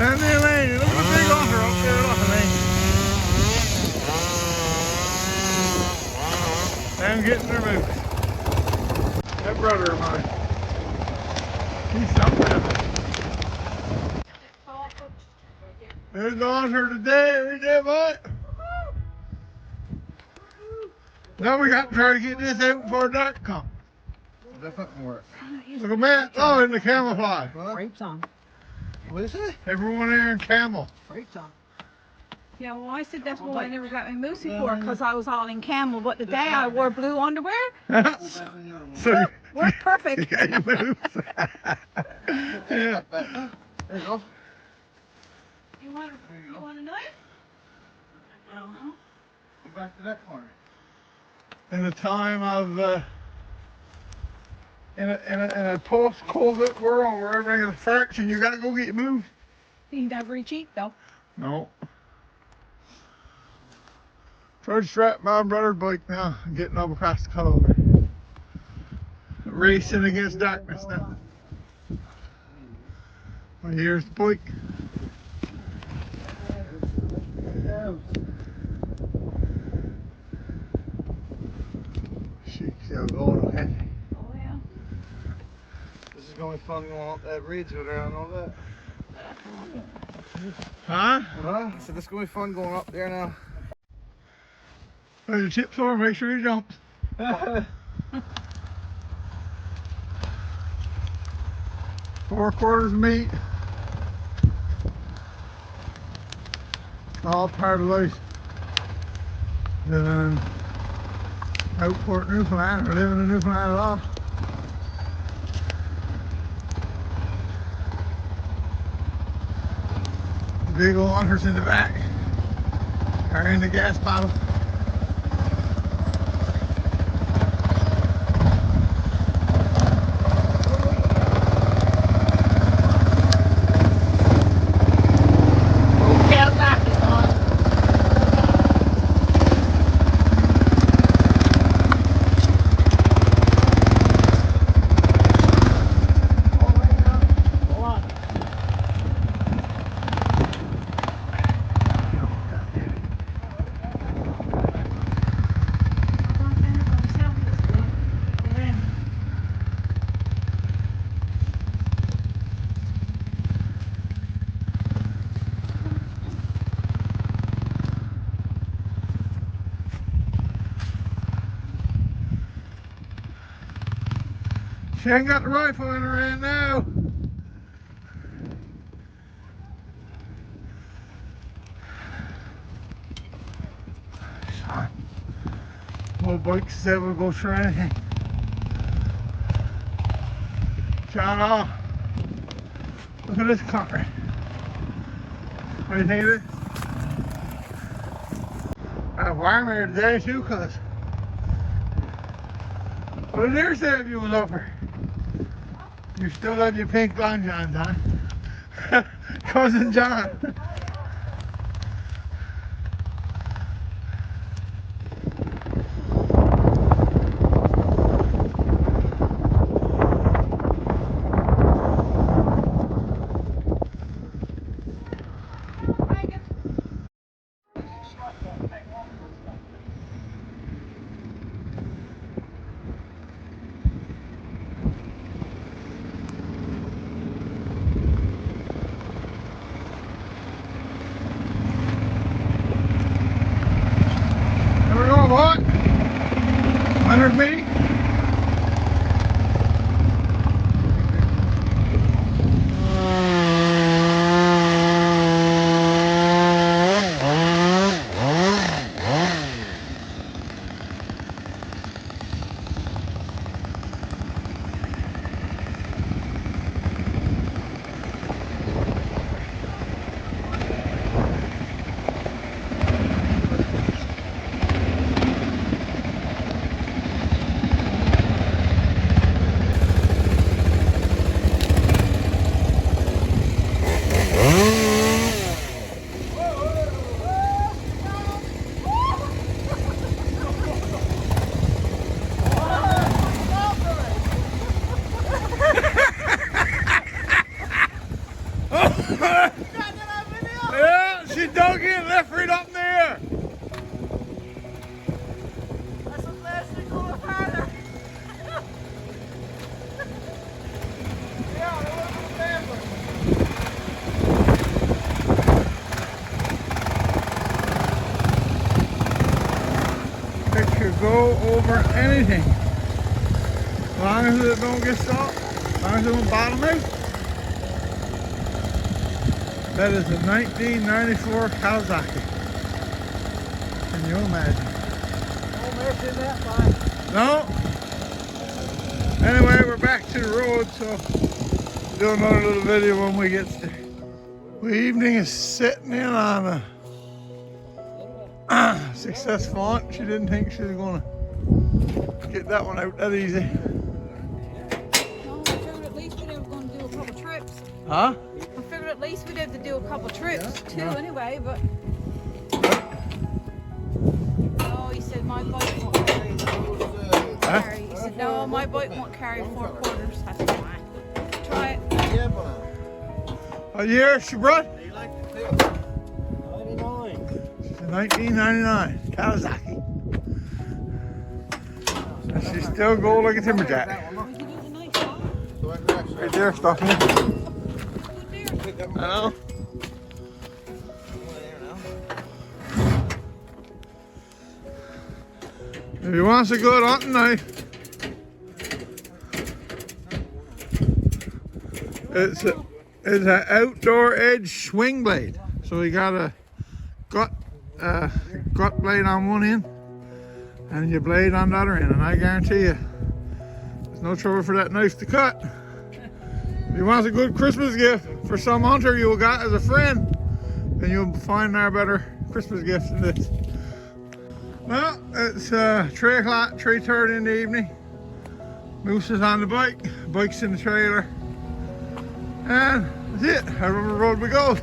And the lane, look at the big otter up there, look at me. Them getting their moves. That brother of mine. He's something. There's the otter today, every day, bud. Now we got to try to get this out before dark comes. That doesn't work. Look at that. Oh, in the camouflage. Brakes on. What is it? Everyone there in camel. Brakes on. Yeah, well, I said that's why I never got my moose before, because I was all in camel, but the day I wore blue underwear, So worked perfect. you got your moves. Yeah. There you go. You want a knife? Uh-huh. Go back to that corner. In a time of in a post-COVID world where everything is fraction, you gotta go get your moves. He's not very cheap, though. No. Try to strap my brother's bike now and getting up across the cutover. Racing against darkness now. Well, here's the bike. She's still going, okay? Oh, yeah. This is going to be fun going up that ridge over there and all that. Huh? Huh? I said this is going to be fun going up there now. Well, your tip's over, make sure you jump. 4/4 meat. All part of life. Living in Outport, Newfoundland, or living in Newfoundland at all. The big old hunters in the back carrying the gas bottle. She ain't got the rifle in her hand now. Old bike said we'll go through anything. John, look at this car. What do you think of this? Warm here today too, cuz. What did yours say if you was over? You still have your pink long johns on. Cousin John. What? 100 feet? go over anything. As long as it don't get stopped, as long as it don't bottom out. That is a 1994 Kawasaki. Can you imagine? No mess in that bike. No. Anyway, we're back to the road, so do another little video when we get there. The evening is sitting in on a successful hunt. She didn't think she was going to get that one out that easy. No, I figured at least we'd have going to do a couple trips. Huh? I figured at least we'd have to do a couple trips too, anyway. But oh, he said my bike won't carry. He said no, my bike won't carry 4 quarters. That's fine. Try it. Yeah, but A year she brought? you like the tip? 99. It's a 1999 Kawasaki. And she's still gold like a timberjack. We can do the nightfall. So I grabbed some. Right there, stuff in it. Good deer. Pick up I know. If he wants a good hunting knife, it's an outdoor edge swing blade. So you got a gut blade on one end and your blade on the other end, and I guarantee you there's no trouble for that knife to cut. If you want a good Christmas gift for some hunter you got as a friend, then you'll find our better Christmas gift than this. Well, it's 3 o'clock, 3:30 in the evening. Moose is on the bike, bike's in the trailer, and that's it. Over the road we go.